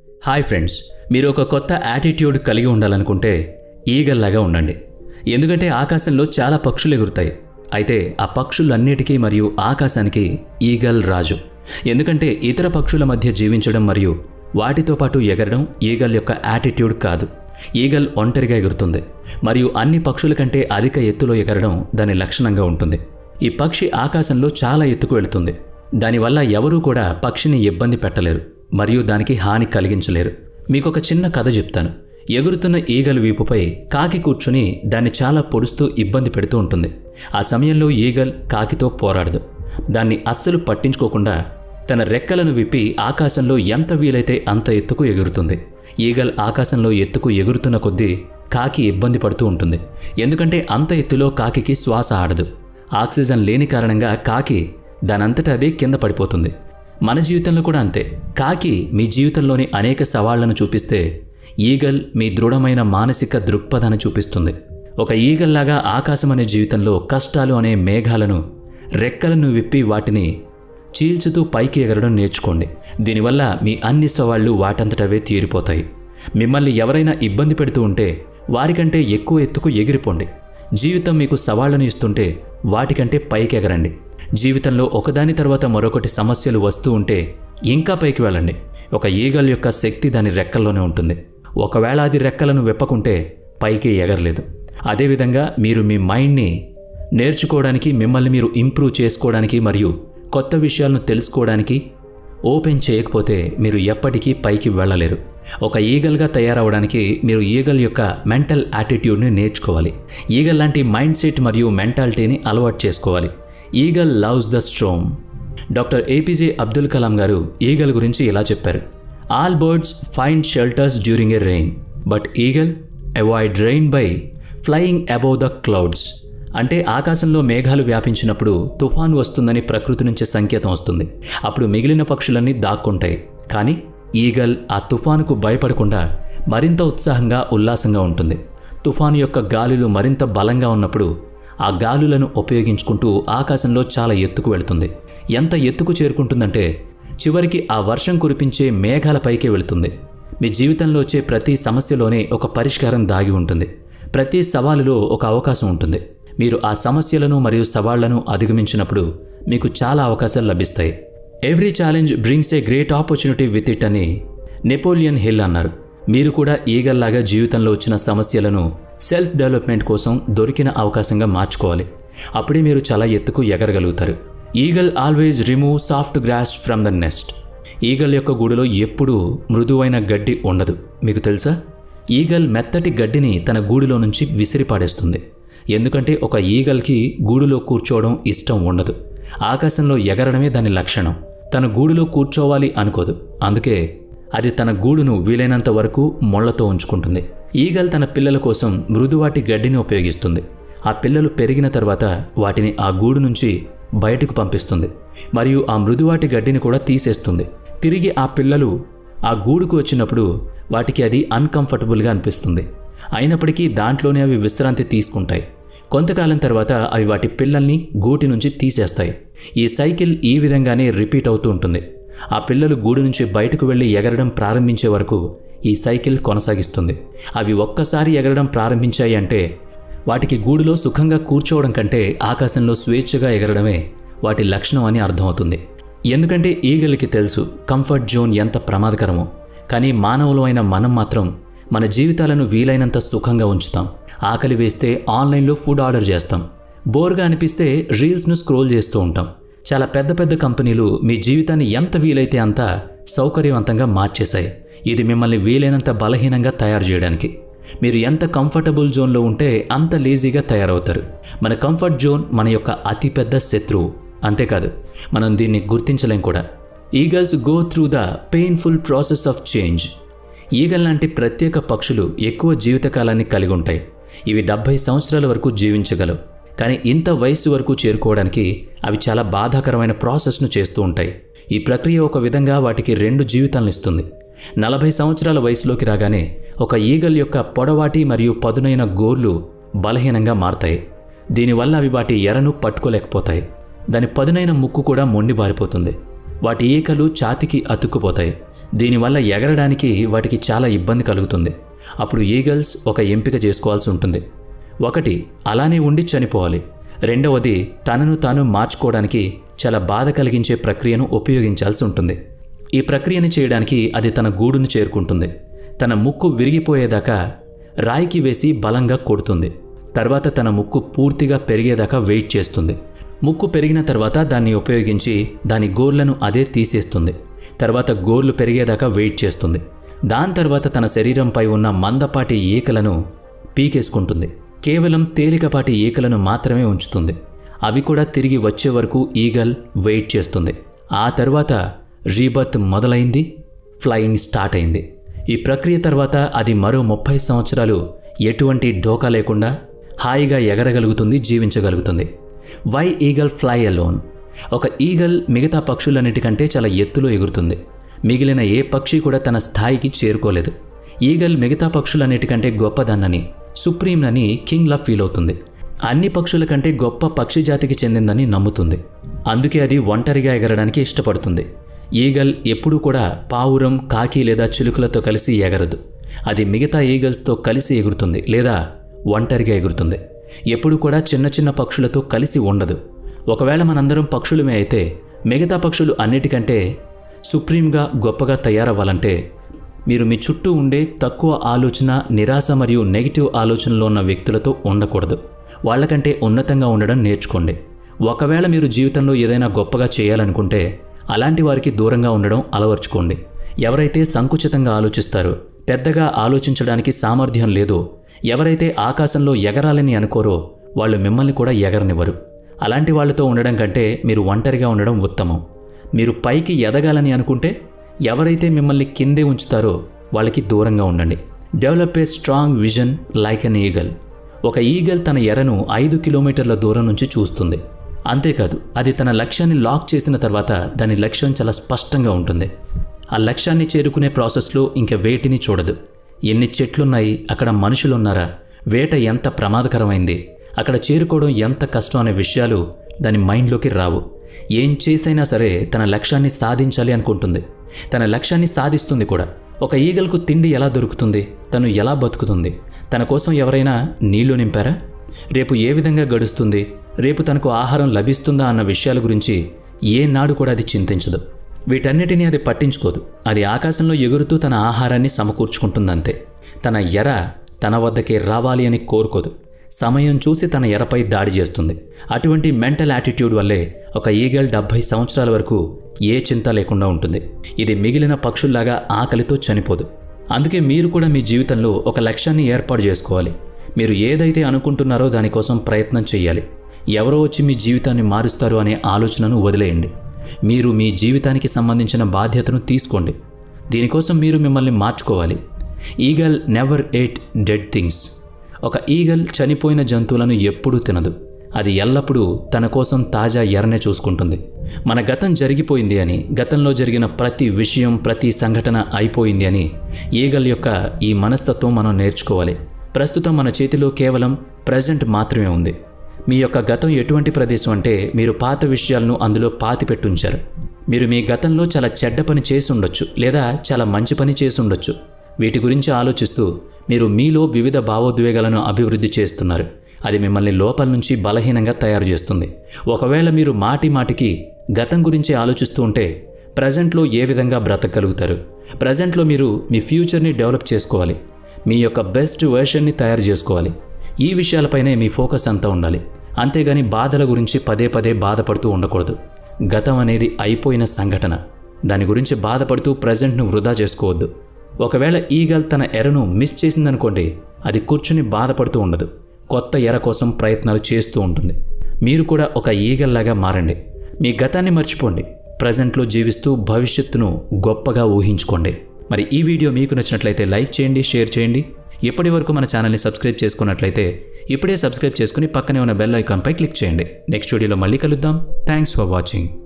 Hi friends, మీరు ఒక కొత్త యాటిట్యూడ్ కలిగి ఉండాలనుకుంటే ఈగల్లాగా ఉండండి. ఎందుకంటే ఆకాశంలో చాలా పక్షులు ఎగురుతాయి. అయితే ఆ పక్షులన్నిటికీ మరియు ఆకాశానికి ఈగల్ రాజు. ఎందుకంటే ఇతర పక్షుల మధ్య జీవించడం మరియు వాటితో పాటు ఎగరడం ఈగల్ యొక్క యాటిట్యూడ్ కాదు. ఈగల్ ఒంటరిగా ఎగురుతుంది మరియు అన్ని పక్షుల కంటే అధిక ఎత్తులో ఎగరడం దాని లక్షణంగా ఉంటుంది. ఈ పక్షి ఆకాశంలో చాలా ఎత్తుకు వెళుతుంది. దానివల్ల ఎవరూ కూడా పక్షిని ఇబ్బంది పెట్టలేరు మరియు దానికి హాని కలిగించలేరు. మీకొక చిన్న కథ చెప్తాను. ఎగురుతున్న ఈగల్ వీపుపై కాకి కూర్చుని దాన్ని చాలా పొడుస్తూ ఇబ్బంది పెడుతూ ఉంటుంది. ఆ సమయంలో ఈగల్ కాకితో పోరాడదు. దాన్ని అస్సలు పట్టించుకోకుండా తన రెక్కలను విప్పి ఆకాశంలో ఎంత వీలైతే అంత ఎత్తుకు ఎగురుతుంది. ఈగల్ ఆకాశంలో ఎత్తుకు ఎగురుతున్న కొద్దీ కాకి ఇబ్బంది పడుతూ ఉంటుంది. ఎందుకంటే అంత ఎత్తులో కాకికి శ్వాస ఆడదు. ఆక్సిజన్ లేని కారణంగా కాకి దానంతటా అదే కింద పడిపోతుంది. మన జీవితంలో కూడా అంతే. కాకి మీ జీవితంలోని అనేక సవాళ్లను చూపిస్తే ఈగల్ మీ దృఢమైన మానసిక దృక్పథాన్ని చూపిస్తుంది. ఒక ఈగల్లాగా ఆకాశం అనే జీవితంలో కష్టాలు అనే మేఘాలను రెక్కలను విప్పి వాటిని చీల్చుతూ పైకి ఎగరడం నేర్చుకోండి. దీనివల్ల మీ అన్ని సవాళ్లు వాటంతటవే తీరిపోతాయి. మిమ్మల్ని ఎవరైనా ఇబ్బంది పెడుతూ ఉంటే వారికంటే ఎక్కువ ఎత్తుకు ఎగిరిపోండి. జీవితం మీకు సవాళ్లను ఇస్తుంటే వాటికంటే పైకి ఎగరండి. జీవితంలో ఒకదాని తర్వాత మరొకటి సమస్యలు వస్తూ ఉంటే ఇంకా పైకి వెళ్ళండి. ఒక ఈగల్ యొక్క శక్తి దాని రెక్కల్లోనే ఉంటుంది. ఒకవేళ అది రెక్కలను విప్పకుంటే పైకి ఎగరలేదు. అదేవిధంగా మీరు మీ మైండ్ని నేర్చుకోవడానికి, మిమ్మల్ని మీరు ఇంప్రూవ్ చేసుకోవడానికి మరియు కొత్త విషయాలను తెలుసుకోవడానికి ఓపెన్ చేయకపోతే మీరు ఎప్పటికీ పైకి వెళ్ళలేరు. ఒక ఈగల్గా తయారవడానికి మీరు ఈగల్ యొక్క మెంటల్ యాటిట్యూడ్ని నేర్చుకోవాలి. ఈగల్ లాంటి మైండ్ సెట్ మరియు మెంటాలిటీని అలవాటు చేసుకోవాలి. Eagle loves the storm. Doctor APJ Abdul Kalam గారు ఈగల్ గురించి ఇలా చెప్పారు: all birds find shelters during a rain, but eagle avoid rain by flying above the clouds. అంటే ఆకాశంలో మేఘాలు వ్యాపించినప్పుడు తుఫాను వస్తుందని ప్రకృతి నుంచి సంకేతం వస్తుంది. అప్పుడు మిగిలిన పక్షులన్నీ దాక్కుంటాయి. కానీ ఈగల్ ఆ తుఫానుకు భయపడకుండా మరింత ఉత్సాహంగా, ఉల్లాసంగా ఉంటుంది. తుఫాను యొక్క గాలులు మరింత బలంగా ఉన్నప్పుడు ఆ గాలులను ఉపయోగించుకుంటూ ఆకాశంలో చాలా ఎత్తుకు వెళుతుంది. ఎంత ఎత్తుకు చేరుకుంటుందంటే చివరికి ఆ వర్షం కురిపించే మేఘాలపైకే వెళుతుంది. మీ జీవితంలో వచ్చే ప్రతి సమస్యలోనే ఒక పరిష్కారం దాగి ఉంటుంది. ప్రతి సవాలులో ఒక అవకాశం ఉంటుంది. మీరు ఆ సమస్యలను మరియు సవాళ్లను అధిగమించినప్పుడు మీకు చాలా అవకాశాలు లభిస్తాయి. Every challenge brings a great opportunity with it అని నెపోలియన్ హిల్ అన్నారు. మీరు కూడా ఈగల్లాగా జీవితంలో వచ్చిన సమస్యలను సెల్ఫ్ డెవలప్మెంట్ కోసం దొరికిన అవకాశంగా మార్చుకోవాలి. అప్పుడే మీరు చాలా ఎత్తుకు ఎగరగలుగుతారు. Eagle always remove soft grass from the nest. Eagle యొక్క గూడులో ఎప్పుడూ మృదువైన గడ్డి ఉండదు. మీకు తెలుసా? ఈగల్ మెత్తటి గడ్డిని తన గూడులో నుంచి విసిరిపాడేస్తుంది. ఎందుకంటే ఒక ఈగల్కి గూడులో కూర్చోవడం ఇష్టం ఉండదు. ఆకాశంలో ఎగరడమే దాని లక్షణం. తన గూడులో కూర్చోవాలి అనుకోదు. అందుకే అది తన గూడును వీలైనంత వరకు ముళ్లతో ఉంచుకుంటుంది. ఈగల్ తన పిల్లల కోసం మృదువాటి గడ్డిని ఉపయోగిస్తుంది. ఆ పిల్లలు పెరిగిన తర్వాత వాటిని ఆ గూడు నుంచి బయటకు పంపిస్తుంది మరియు ఆ మృదువాటి గడ్డిని కూడా తీసేస్తుంది. తిరిగి ఆ పిల్లలు ఆ గూడుకు వచ్చినప్పుడు వాటికి అది అన్కంఫర్టబుల్గా అనిపిస్తుంది. అయినప్పటికీ దాంట్లోనే అవి విశ్రాంతి తీసుకుంటాయి. కొంతకాలం తర్వాత అవి వాటి పిల్లల్ని గూటి నుంచి తీసేస్తాయి. ఈ సైకిల్ ఈ విధంగానే రిపీట్ అవుతూ ఉంటుంది. ఆ పిల్లలు గూడు నుంచి బయటకు వెళ్ళి ఎగరడం ప్రారంభించే వరకు ఈ సైకిల్ కొనసాగిస్తుంది. అవి ఒక్కసారి ఎగరడం ప్రారంభించాయి అంటే వాటికి గూడులో సుఖంగా కూర్చోవడం కంటే ఆకాశంలో స్వేచ్ఛగా ఎగరడమే వాటి లక్షణం అని అర్థమవుతుంది. ఎందుకంటే ఈగల్కి తెలుసు కంఫర్ట్ జోన్ ఎంత ప్రమాదకరమో. కానీ మానవులమైన మనం మాత్రం మన జీవితాలను వీలైనంత సుఖంగా ఉంచుతాం. ఆకలి వేస్తే ఆన్లైన్లో ఫుడ్ ఆర్డర్ చేస్తాం. బోర్గా అనిపిస్తే రీల్స్ను స్క్రోల్ చేస్తూ ఉంటాం. చాలా పెద్ద పెద్ద కంపెనీలు మీ జీవితాన్ని ఎంత వీలైతే అంత సౌకర్యవంతంగా మార్చేశాయి. ఇది మిమ్మల్ని వీలైనంత బలహీనంగా తయారు చేయడానికి. మీరు ఎంత కంఫర్టబుల్ జోన్లో ఉంటే అంత లేజీగా తయారవుతారు. మన కంఫర్ట్ జోన్ మన యొక్క అతిపెద్ద శత్రువు. అంతేకాదు, మనం దీన్ని గుర్తించలేం కూడా. Eagles go through the painful process of change. Eagle లాంటి ప్రత్యేక పక్షులు ఎక్కువ జీవితకాలాన్ని కలిగి ఉంటాయి. ఇవి 70 సంవత్సరాల వరకు జీవించగలవు. కానీ ఇంత వయస్సు వరకు చేరుకోవడానికి అవి చాలా బాధాకరమైన ప్రాసెస్ను చేస్తూ ఉంటాయి. ఈ ప్రక్రియ ఒక విధంగా వాటికి 2 జీవితాలను ఇస్తుంది. 40 సంవత్సరాల వయసులోకి రాగానే ఒక ఈగల్ యొక్క పొడవాటి మరియు పదునైన గోర్లు బలహీనంగా మారతాయి. దీనివల్ల అవి వాటి ఎరను పట్టుకోలేకపోతాయి. దాని పదునైన ముక్కు కూడా మొండిబారిపోతుంది. వాటి ఈకలు ఛాతికి అతుక్కుపోతాయి. దీనివల్ల ఎగరడానికి వాటికి చాలా ఇబ్బంది కలుగుతుంది. అప్పుడు ఈగల్స్ ఒక ఎంపిక చేసుకోవాల్సి ఉంటుంది. ఒకటి, అలానే ఉండి చనిపోవాలి. రెండవది, తనను తాను మార్చుకోవడానికి చాలా బాధ కలిగించే ప్రక్రియను ఉపయోగించాల్సి ఉంటుంది. ఈ ప్రక్రియను చేయడానికి అది తన గూడును చేరుకుంటుంది. తన ముక్కు విరిగిపోయేదాకా రాయికి వేసి బలంగా కొడుతుంది. తర్వాత తన ముక్కు పూర్తిగా పెరిగేదాకా వెయిట్ చేస్తుంది. ముక్కు పెరిగిన తర్వాత దాన్ని ఉపయోగించి దాని గోర్లను అదే తీసేస్తుంది. తర్వాత గోర్లు పెరిగేదాకా వెయిట్ చేస్తుంది. దాని తర్వాత తన శరీరంపై ఉన్న మందపాటి ఈకలను పీకేసుకుంటుంది. కేవలం తేలికపాటి ఈకలను మాత్రమే ఉంచుతుంది. అవి కూడా తిరిగి వచ్చే వరకు ఈగల్ వెయిట్ చేస్తుంది. ఆ తర్వాత రీబర్త్ మొదలైంది, ఫ్లయింగ్ స్టార్ట్ అయింది. ఈ ప్రక్రియ తర్వాత అది మరో 30 సంవత్సరాలు ఎటువంటి ఢోకా లేకుండా హాయిగా ఎగరగలుగుతుంది, జీవించగలుగుతుంది. Why eagle fly alone? ఒక ఈగల్ మిగతా పక్షులన్నిటికంటే చాలా ఎత్తులో ఎగురుతుంది. మిగిలిన ఏ పక్షి కూడా తన స్థాయికి చేరుకోలేదు. ఈగల్ మిగతా పక్షులన్నిటికంటే గొప్పదన్నని, సుప్రీంనని కింగ్లా ఫీల్ అవుతుంది. అన్ని పక్షుల కంటే గొప్ప పక్షి జాతికి చెందిందని నమ్ముతుంది. అందుకే అది ఒంటరిగా ఎగరడానికి ఇష్టపడుతుంది. ఈగల్ ఎప్పుడూ కూడా పావురం, కాకి లేదా చిలుకలతో కలిసి ఎగరదు. అది మిగతా ఈగల్స్తో కలిసి ఎగురుతుంది లేదా ఒంటరిగా ఎగురుతుంది. ఎప్పుడు కూడా చిన్న చిన్న పక్షులతో కలిసి ఉండదు. ఒకవేళ మనందరం పక్షులమే అయితే మిగతా పక్షులు అన్నిటికంటే సుప్రీంగా గొప్పగా తయారవ్వాలంటే మీరు మీ చుట్టూ ఉండే తక్కువ ఆలోచన, నిరాశ మరియు నెగిటివ్ ఆలోచనలో ఉన్న వ్యక్తులతో ఉండకూడదు. వాళ్ళకంటే ఉన్నతంగా ఉండడం నేర్చుకోండి. ఒకవేళ మీరు జీవితంలో ఏదైనా గొప్పగా చేయాలనుకుంటే అలాంటి వారికి దూరంగా ఉండడం అలవర్చుకోండి. ఎవరైతే సంకుచితంగా ఆలోచిస్తారో, పెద్దగా ఆలోచించడానికి సామర్థ్యం లేదో, ఎవరైతే ఆకాశంలో ఎగరాలని అనుకోరో వాళ్ళు మిమ్మల్ని కూడా ఎగరనివ్వరు. అలాంటి వాళ్ళతో ఉండడం కంటే మీరు ఒంటరిగా ఉండడం ఉత్తమం. మీరు పైకి ఎదగాలని అనుకుంటే ఎవరైతే మిమ్మల్ని కిందే ఉంచుతారో వాళ్ళకి దూరంగా ఉండండి. Develop a strong vision like an eagle. ఒక ఈగల్ తన ఎరను 5 కిలోమీటర్ల దూరం నుంచి చూస్తుంది. అంతేకాదు, అది తన లక్ష్యాన్ని లాక్ చేసిన తర్వాత దాని లక్ష్యం చాలా స్పష్టంగా ఉంటుంది. ఆ లక్ష్యాన్ని చేరుకునే ప్రాసెస్లో ఇంక వేటిని చూడదు. ఎన్ని చెట్లున్నాయి, అక్కడ మనుషులున్నారా, వేట ఎంత ప్రమాదకరమైంది, అక్కడ చేరుకోవడం ఎంత కష్టం అనే విషయాలు దాని మైండ్లోకి రావు. ఏం చేసైనా సరే తన లక్ష్యాన్ని సాధించాలి అనుకుంటుంది. తన లక్ష్యాన్ని సాధిస్తుంది కూడా. ఒక ఈగల్కు తిండి ఎలా దొరుకుతుంది, తను ఎలా బతుకుతుంది, తన కోసం ఎవరైనా నీళ్లు నింపారా, రేపు ఏ విధంగా గడుస్తుంది, రేపు తనకు ఆహారం లభిస్తుందా అన్న విషయాల గురించి ఏనాడు కూడా అది చింతించదు. వీటన్నిటినీ అది పట్టించుకోదు. అది ఆకాశంలో ఎగురుతూ తన ఆహారాన్ని సమకూర్చుకుంటుందంతే. తన ఎర తన వద్దకే రావాలి అని కోరుకోదు. సమయం చూసి తన ఎరపై దాడి చేస్తుంది. అటువంటి మెంటల్ యాటిట్యూడ్ వల్లే ఒక ఈగల్ 70 సంవత్సరాల వరకు ఏ చింత లేకుండా ఉంటుంది. ఇది మిగిలిన పక్షుల్లాగా ఆకలితో చనిపోదు. అందుకే మీరు కూడా మీ జీవితంలో ఒక లక్ష్యాన్ని ఏర్పాటు చేసుకోవాలి. మీరు ఏదైతే అనుకుంటున్నారో దానికోసం ప్రయత్నం చేయాలి. ఎవరో వచ్చి మీ జీవితాన్ని మారుస్తారు అనే ఆలోచనను వదిలేయండి. మీరు మీ జీవితానికి సంబంధించిన బాధ్యతను తీసుకోండి. దీనికోసం మీరు మిమ్మల్ని మార్చుకోవాలి. Eagle never at dead things. ఒక ఈగల్ చనిపోయిన జంతువులను ఎప్పుడూ తినదు. అది ఎల్లప్పుడూ తన కోసం తాజా ఎరనే చూసుకుంటుంది. మన గతం జరిగిపోయింది అని, గతంలో జరిగిన ప్రతి విషయం, ప్రతి సంఘటన అయిపోయింది అని ఈగల్ యొక్క ఈ మనస్తత్వం మనం నేర్చుకోవాలి. ప్రస్తుతం మన చేతిలో కేవలం ప్రజెంట్ మాత్రమే ఉంది. మీ యొక్క గతం ఎటువంటి ప్రదేశం అంటే మీరు పాత విషయాలను అందులో పాతిపెట్టుంచారు. మీరు మీ గతంలో చాలా చెడ్డ పని చేసి ఉండొచ్చు లేదా చాలా మంచి పని చేసి ఉండొచ్చు. వీటి గురించి ఆలోచిస్తూ మీరు మీలో వివిధ భావోద్వేగాలను అభివృద్ధి చేస్తున్నారు. అది మిమ్మల్ని లోపల నుంచి బలహీనంగా తయారు చేస్తుంది. ఒకవేళ మీరు మాటి మాటికి గతం గురించి ఆలోచిస్తూ ఉంటే ప్రజెంట్లో ఏ విధంగా బ్రతకగలుగుతారు? ప్రజెంట్లో మీరు మీ ఫ్యూచర్ని డెవలప్ చేసుకోవాలి. మీ యొక్క బెస్ట్ వెర్షన్ని తయారు చేసుకోవాలి. ఈ విషయాలపైనే మీ ఫోకస్ అంతా ఉండాలి. అంతేగాని బాధల గురించి పదే పదే బాధపడుతూ ఉండకూడదు. గతం అనేది అయిపోయిన సంఘటన. దాని గురించి బాధపడుతూ ప్రజెంట్ను వృధా చేసుకోవద్దు. ఒకవేళ ఈగల్ తన ఎరను మిస్ చేసిందనుకోండి, అది కూర్చుని బాధపడుతూ ఉండదు. కొత్త ఎర కోసం ప్రయత్నాలు చేస్తూ ఉంటుంది. మీరు కూడా ఒక ఈగల్లాగా మారండి. మీ గతాన్ని మర్చిపోండి. ప్రజెంట్లో జీవిస్తూ భవిష్యత్తును గొప్పగా ఊహించుకోండి. మరి ఈ వీడియో మీకు నచ్చినట్లయితే లైక్ చేయండి, షేర్ చేయండి. ఇప్పటి వరకు మన ఛానల్ని సబ్స్క్రైబ్ చేసుకున్నట్లయితే ఇప్పుడే సబ్స్క్రైబ్ చేసుకుని పక్కనే ఉన్న బెల్ ఐకాన్పై క్లిక్ చేయండి. నెక్స్ట్ వీడియోలో మళ్ళీ కలుద్దాం. Thanks for watching.